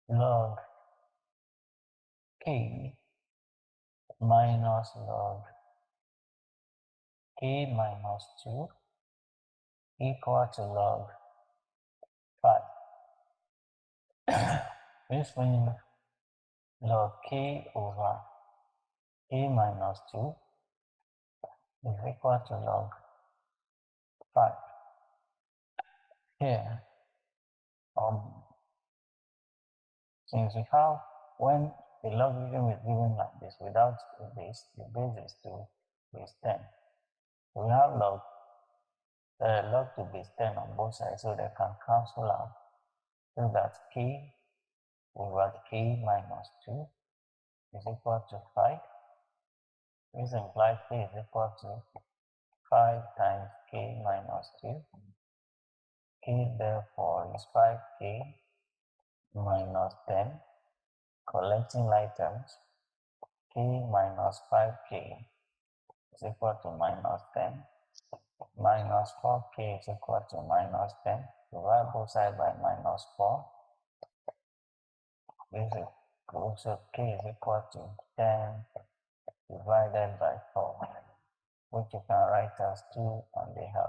log k minus log k minus 2 equal to log 5. This means log k over k minus 2 is equal to log 5. Here, since we have, when the logarithm is given like this without a base, the base is 2, base 10. We have log to base 10 on both sides, so they can cancel out, so that k over k minus 2 is equal to 5. This implies k is equal to 5 times k minus 2. K therefore is 5k minus 10. Collecting like terms, k minus 5k is equal to minus 10. Minus 4k is equal to minus 10. Divide both sides by minus 4. This is also k is equal to 10 divided by 4, which you can write as 2 on the half.